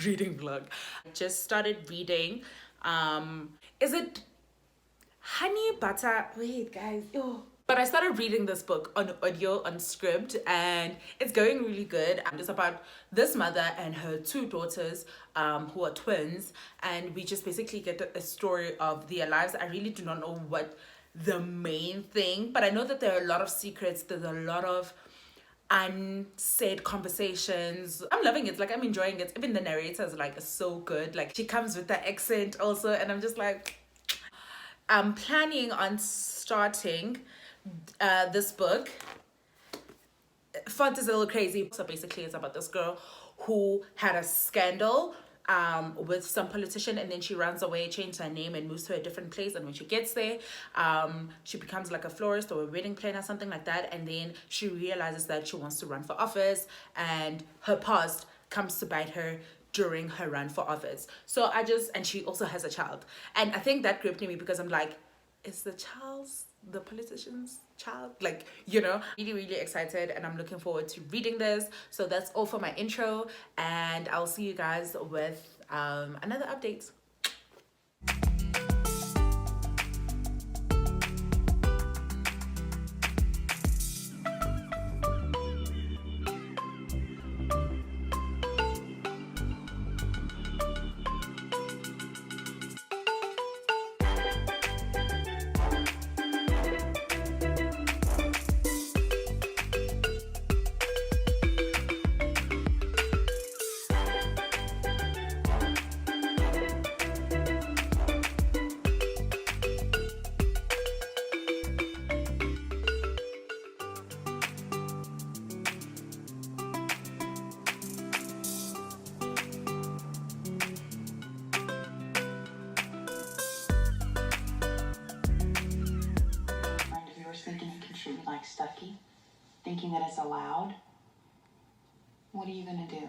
reading vlog. I just started reading. Is it Honey Butter? Wait, guys. Oh. But I started reading this book on audio, on script, and it's going really good. It's about this mother and her two daughters who are twins, and we just basically get a story of their lives. I really do not know what the main thing, but I know that there are a lot of secrets. There's a lot of unsaid conversations. I'm loving it. Like, I'm enjoying it. Even the narrator is like so good. Like, she comes with the accent also, and I'm just like, I'm planning on starting this book. Font is a little crazy. So basically it's about this girl who had a scandal with some politician, and then she runs away, changes her name, and moves to a different place. And when she gets there, she becomes like a florist or a wedding planner, something like that. And then she realizes that she wants to run for office, and her past comes to bite her during her run for office. So and she also has a child. And I think that gripped me because I'm like, is the child's the politician's child? Like, you know, really, really excited, and I'm looking forward to reading this. So that's all for my intro, and I'll see you guys with another update. Like Stucky, thinking that it's allowed. What are you gonna do?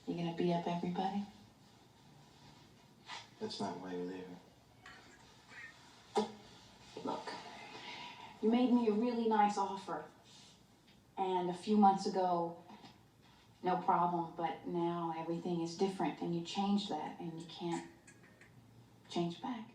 You gonna beat up everybody? That's not why you're there. Look, you made me a really nice offer, and a few months ago, no problem, but now everything is different, and you changed that, and you can't change back.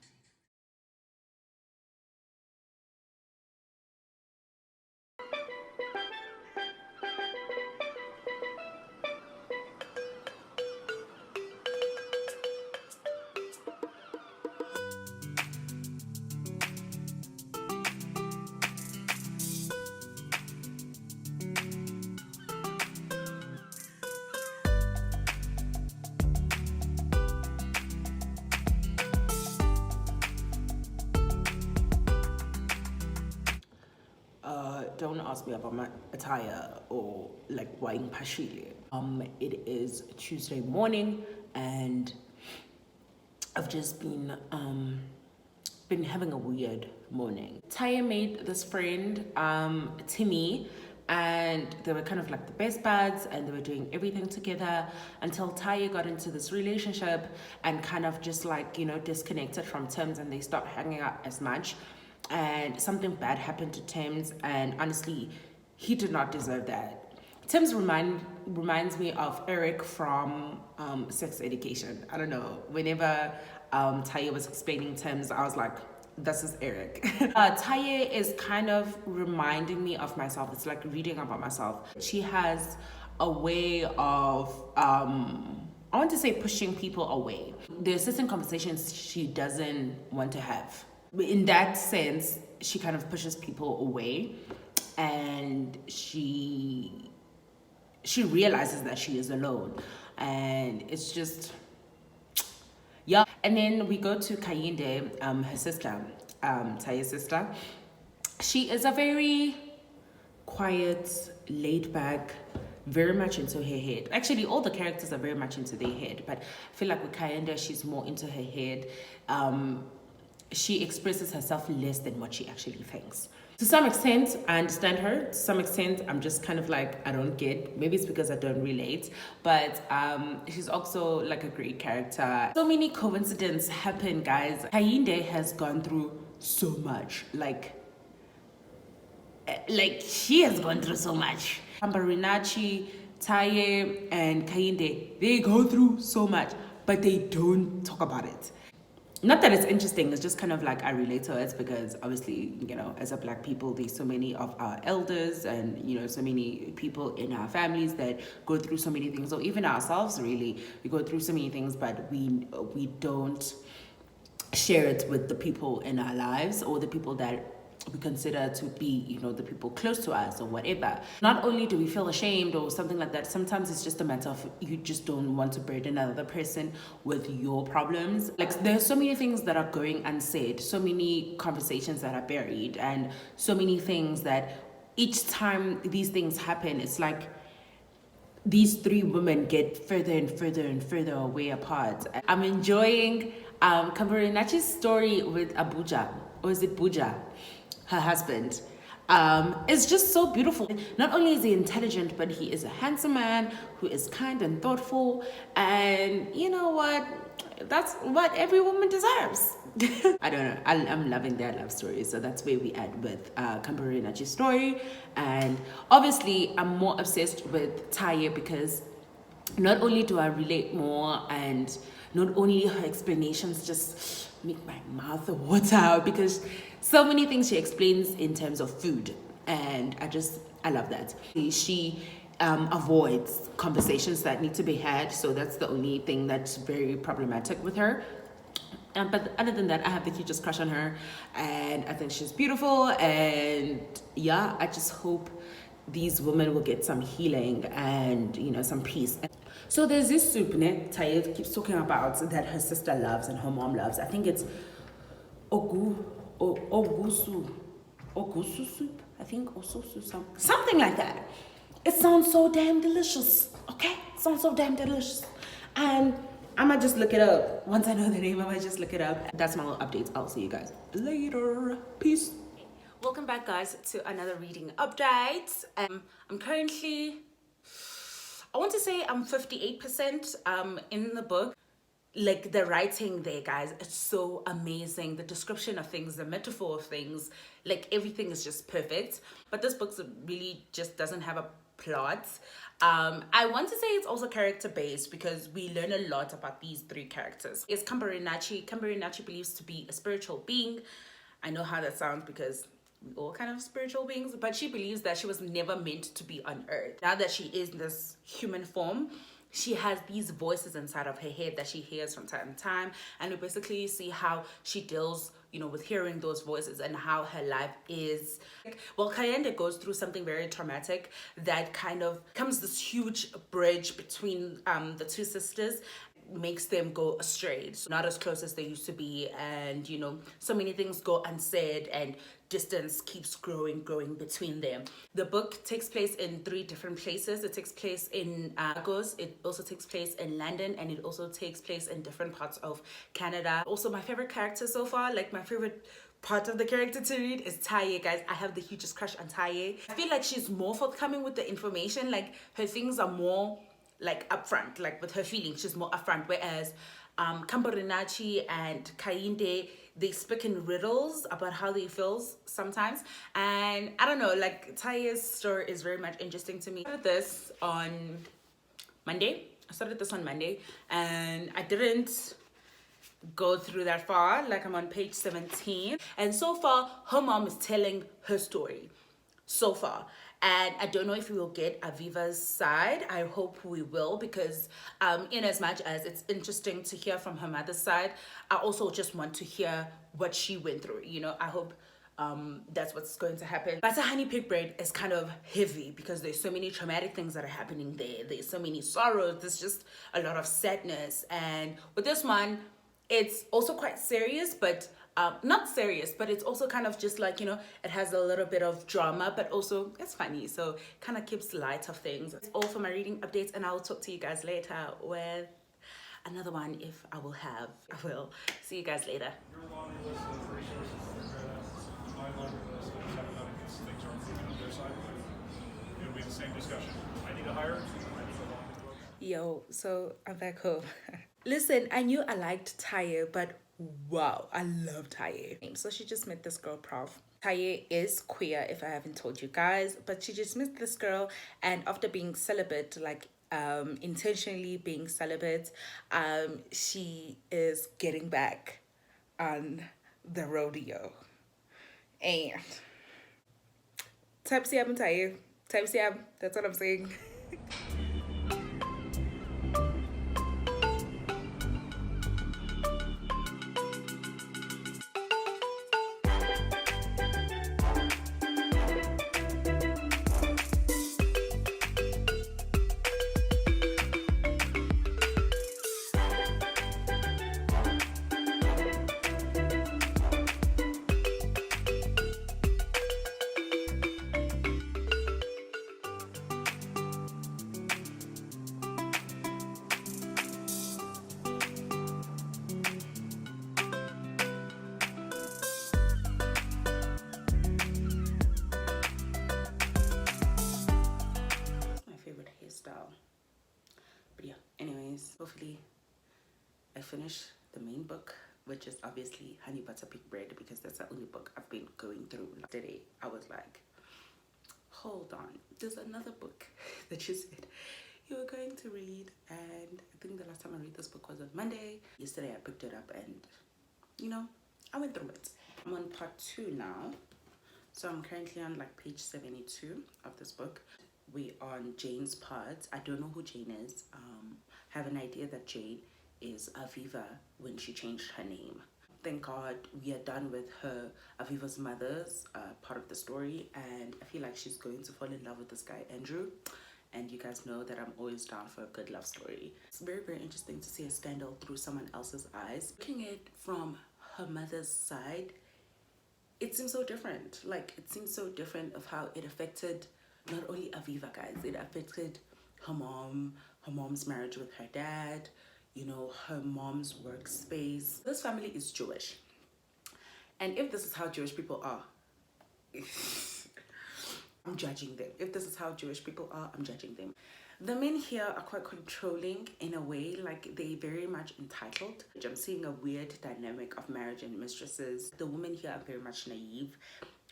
Don't ask me about my attire or like wine pashile. It is Tuesday morning, and I've just been having a weird morning. Taya made this friend, Timmy, and they were kind of like the best buds, and they were doing everything together until Taya got into this relationship and kind of just like, you know, disconnected from Tim's, and they stopped hanging out as much. And something bad happened to Tim's, and honestly, he did not deserve that. Tim's reminds me of Eric from Sex Education. I don't know, whenever Taya was explaining Tim's, I was like, this is Eric. Taya is kind of reminding me of myself. It's like reading about myself. She has a way of, I want to say, pushing people away. There's certain conversations she doesn't want to have. In that sense, she kind of pushes people away, and she realizes that she is alone, and it's just, yeah. And then we go to Kayinde, her sister, Taya's sister. She is a very quiet, laid back, very much into her head. Actually, all the characters are very much into their head, but I feel like with Kayinde, she's more into her head. She expresses herself less than what she actually thinks. To some extent, I understand her. To some extent, I'm just kind of like, I don't get. Maybe it's because I don't relate. But she's also like a great character. So many coincidences happen, guys. Kayinde has gone through so much. Like she has gone through so much. Ambarinachi Taye and Kainde, they go through so much, but they don't talk about it. Not that it's interesting, it's just kind of like I relate to it because obviously, you know, as a black people, there's so many of our elders and, you know, so many people in our families that go through so many things, or even ourselves really, we go through so many things, but we don't share it with the people in our lives or the people that we consider to be, you know, the people close to us or whatever. Not only do we feel ashamed or something like that, sometimes it's just a matter of you just don't want to burden another person with your problems. Like there's so many things that are going unsaid, so many conversations that are buried, and so many things that each time these things happen, it's like these three women get further and further and further away apart. I'm enjoying Kambarinachi's story with Abuja, or is it Buja, her husband. It's just so beautiful. Not only is he intelligent, but he is a handsome man who is kind and thoughtful. And you know what? That's what every woman deserves. I don't know. I'm loving their love story. So that's where we at with Kambarinachi's story. And obviously, I'm more obsessed with Taye because not only do I relate more, and not only her explanations just make my mouth water because so many things she explains in terms of food, and I love that. She avoids conversations that need to be had, so that's the only thing that's very problematic with her. But other than that, I have the hugest crush on her, and I think she's beautiful. And yeah, I just hope these women will get some healing and, you know, some peace. So there's this soup, Taye keeps talking about that her sister loves and her mom loves. I think it's ogusu soup. I think osusu something like that. It sounds so damn delicious. Okay, it sounds so damn delicious, and I might just look it up. Once I know the name, I might just look it up. That's my little updates. I'll see you guys later. Peace. Welcome back, guys, to another reading update. I'm currently, I want to say I'm 58% in the book. Like the writing there, guys, it's so amazing. The description of things, the metaphor of things, like everything is just perfect. But this book really just doesn't have a plot. I want to say it's also character based because we learn a lot about these three characters. It's Kambarinachi. Kambarinachi believes to be a spiritual being. I know how that sounds because we all kind of spiritual beings, but she believes that she was never meant to be on earth. Now that she is in this human form, she has these voices inside of her head that she hears from time to time, and we basically see how she deals, you know, with hearing those voices and how her life is. Well, Kayende goes through something very traumatic that kind of becomes this huge bridge between the two sisters, makes them go astray, so not as close as they used to be, and you know, so many things go unsaid and distance keeps growing between them. The book takes place in 3 different places. It takes place in Lagos, it also takes place in London, and it also takes place in different parts of Canada. Also, my favorite character so far, like my favorite part of the character to read, is Taye, guys. I have the hugest crush on Taye. I feel like she's more forthcoming with the information. Like her things are more like upfront, like with her feelings she's more upfront, whereas Kambarinachi and Kainde, they speak in riddles about how they feel sometimes. And I don't know, like Taye's story is very much interesting to me. I started this on Monday. And I didn't go through that far. Like I'm on page 17, and so far her mom is telling her story so far. And I don't know if we will get Aviva's side. I hope we will, because in as much as it's interesting to hear from her mother's side, I also just want to hear what she went through. You know, I hope that's what's going to happen. But Honey Pig Bread is kind of heavy because there's so many traumatic things that are happening there. There's so many sorrows. There's just a lot of sadness. And with this one, it's also quite serious, but not serious, but it's also kind of just like, you know, it has a little bit of drama, but also it's funny, so kind of keeps light of things. That's all for my reading updates, and I'll talk to you guys later with another one if I will have. I will see you guys later. Your laundry list of resources for my laundry list of hypothetical things aren't moving on their side, but it'll be the same discussion. I need a hire, I need a laundry book. Yo, so I'm back home. Listen, I knew I liked Taye, but wow, I love Taye. So she just met this girl, Prof. Taye is queer, if I haven't told you guys, but she just met this girl, and after being celibate, like intentionally being celibate, she is getting back on the rodeo. And type CM Taye, type CM, that's what I'm saying. My favorite hairstyle. But yeah, anyways, hopefully I finish the main book, which is obviously Honey Butter Pig Bread, because that's the only book I've been going through. Today I was like, hold on, there's another book that you said you were going to read, and I think the last time I read this book was on Monday. Yesterday I picked it up and, you know, I went through it. I'm on part 2 now, so I'm currently on like page 72 of this book. We on Jane's part. I don't know who Jane is. Have an idea that Jane is Aviva when she changed her name. Thank God we are done with her, Aviva's mother's part of the story, and I feel like she's going to fall in love with this guy Andrew, and you guys know that I'm always down for a good love story. It's very, very interesting to see a scandal through someone else's eyes. Looking at it from her mother's side, it seems so different. Like, it seems so different of how it affected not only Aviva, guys, it affected her mom, her mom's marriage with her dad, you know, her mom's workspace. This family is Jewish, and if this is how Jewish people are, I'm judging them. If this is how Jewish people are, I'm judging them. The men here are quite controlling in a way, like they very much entitled. I'm seeing a weird dynamic of marriage and mistresses. The women here are very much naive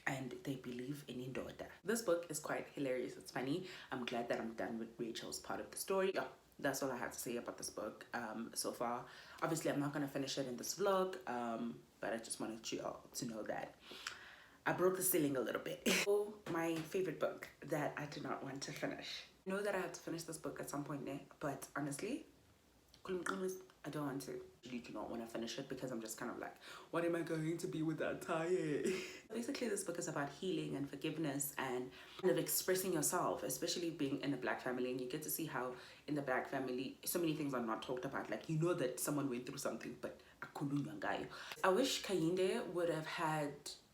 and they believe in indoda. This book is quite hilarious. It's funny. I'm glad that I'm done with Rachel's part of the story. Yeah, that's all I have to say about this book so far. Obviously, I'm not going to finish it in this vlog, but I just wanted you all to know that I broke the ceiling a little bit. Oh, my favorite book that I did not want to finish. I know that I have to finish this book at some point there, but honestly, I don't want to. I do not want to finish it because I'm just kind of like, what am I going to be without Taye? Basically, this book is about healing and forgiveness and kind of expressing yourself, especially being in a black family. And you get to see how in the black family, so many things are not talked about. Like, you know that someone went through something, but I wish Kayinde would have had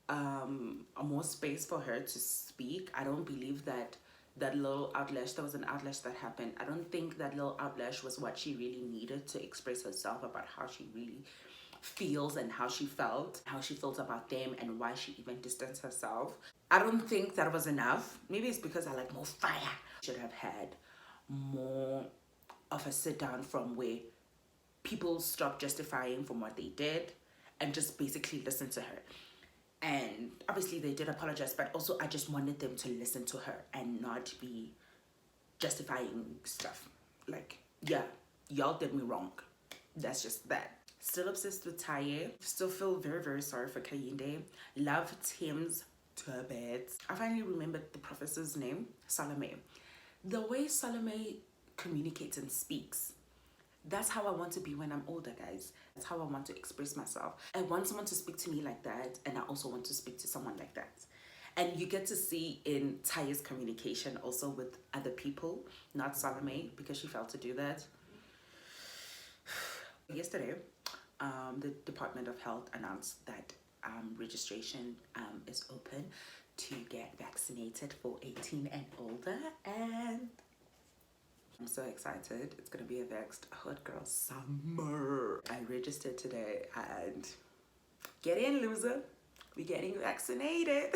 a more space for her to speak. I don't believe that little outlash, there was an outlash that happened. I don't think that little outlash was what she really needed to express herself about how she really feels and how she felt, how she felt about them, and why she even distanced herself. I don't think that was enough. Maybe it's because I like more fire. Should have had more of a sit down from where people stopped justifying from what they did and just basically listen to her. And obviously they did apologize, but also I just wanted them to listen to her and not be justifying stuff. Like, yeah, y'all did me wrong. That's just that. Still obsessed with Taye. Still feel very, very sorry for Kayinde. Love Tim's turbans. I finally remembered the professor's name, Salome. The way Salome communicates and speaks, that's how I want to be when I'm older, guys. That's how I want to express myself. I want someone to speak to me like that, and I also want to speak to someone like that. And you get to see in Taye's communication also with other people, not Salome, because she failed to do that. Yesterday, the Department of Health announced that registration is open to get vaccinated for 18 and older, and I'm so excited. It's gonna be a vexed hot girl summer. I registered today, and get in, loser. We're getting vaccinated.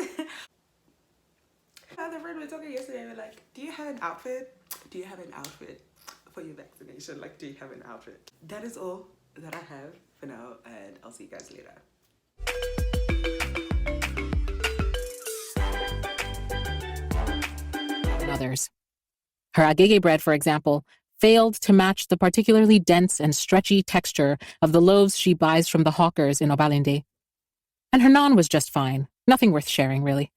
The friend we were talking yesterday, we were like, do you have an outfit? Do you have an outfit for your vaccination? Like, do you have an outfit? That is all that I have for now, and I'll see you guys later. others. Her agege bread, for example, failed to match the particularly dense and stretchy texture of the loaves she buys from the hawkers in Obalende. And her naan was just fine, nothing worth sharing, really.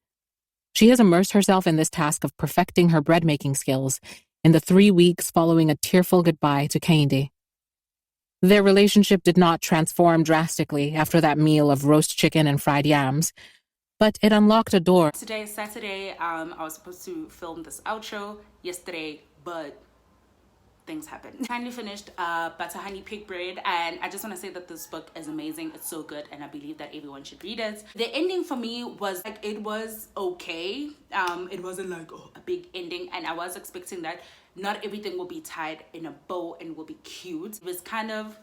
She has immersed herself in this task of perfecting her bread-making skills in the 3 weeks following a tearful goodbye to Kehinde. Their relationship did not transform drastically after that meal of roast chicken and fried yams, but it unlocked a door. Today is Saturday. I was supposed to film this outro yesterday, but things happened. Finally finished Butter Honey Pig Bread, and I just want to say that this book is amazing. It's so good, and I believe that everyone should read it. The ending for me was like, it was okay. It wasn't like a big ending, and I was expecting that not everything will be tied in a bow and will be cute. It was kind of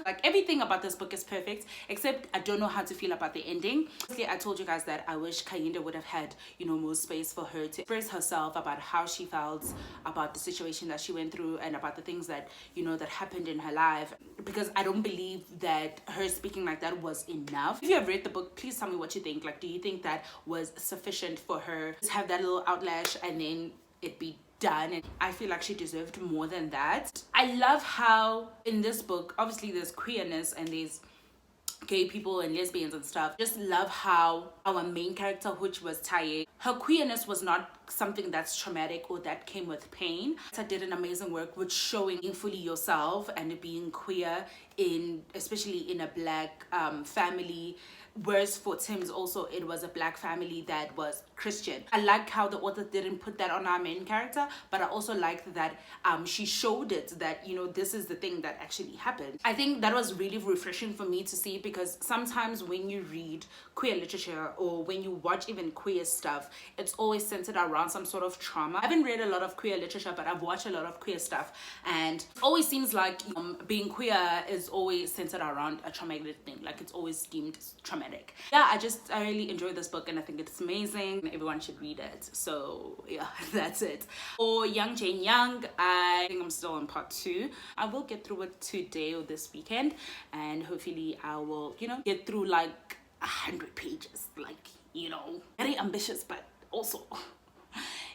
like everything about this book is perfect, except I don't know how to feel about the ending. Obviously, I told you guys that I wish Kehinde would have had, more space for her to express herself about how she felt about the situation that she went through and about the things that, that happened in her life, because I don't believe that her speaking like that was enough. If you have read the book, please tell me what you think. Like, do you think that was sufficient for her to have that little outlash and then it be done? And I feel like she deserved more than that. I love how in this book, obviously there's queerness and there's gay people and lesbians and stuff. Just love how our main character, which was Taye, her queerness was not something that's traumatic or that came with pain. I did an amazing work with showing being fully yourself and being queer especially in a black family. Whereas for Tim's also, it was a black family that was Christian. I like how the author didn't put that on our main character, but I also liked that she showed it that, this is the thing that actually happened. I think that was really refreshing for me to see, because sometimes when you read queer literature or when you watch even queer stuff, it's always centered around some sort of trauma. I haven't read a lot of queer literature, but I've watched a lot of queer stuff, and it always seems like being queer is always centered around a traumatic thing. Like, it's always deemed traumatic. Yeah, I really enjoyed this book, and I think it's amazing. Everyone should read it. So yeah, that's it. For Young Jane Young, I think I'm still on part 2. I will get through it today or this weekend, and hopefully I will, get through like 100 pages. Like, very ambitious, but also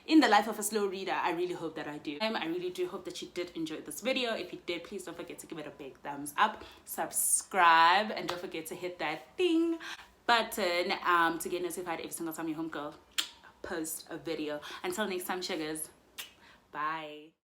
in the life of a slow reader, I really hope that I do. I really do hope that you did enjoy this video. If you did, please don't forget to give it a big thumbs up, subscribe, and don't forget to hit that ding button to get notified every single time your homegirl posts a video. Until next time, sugars, bye.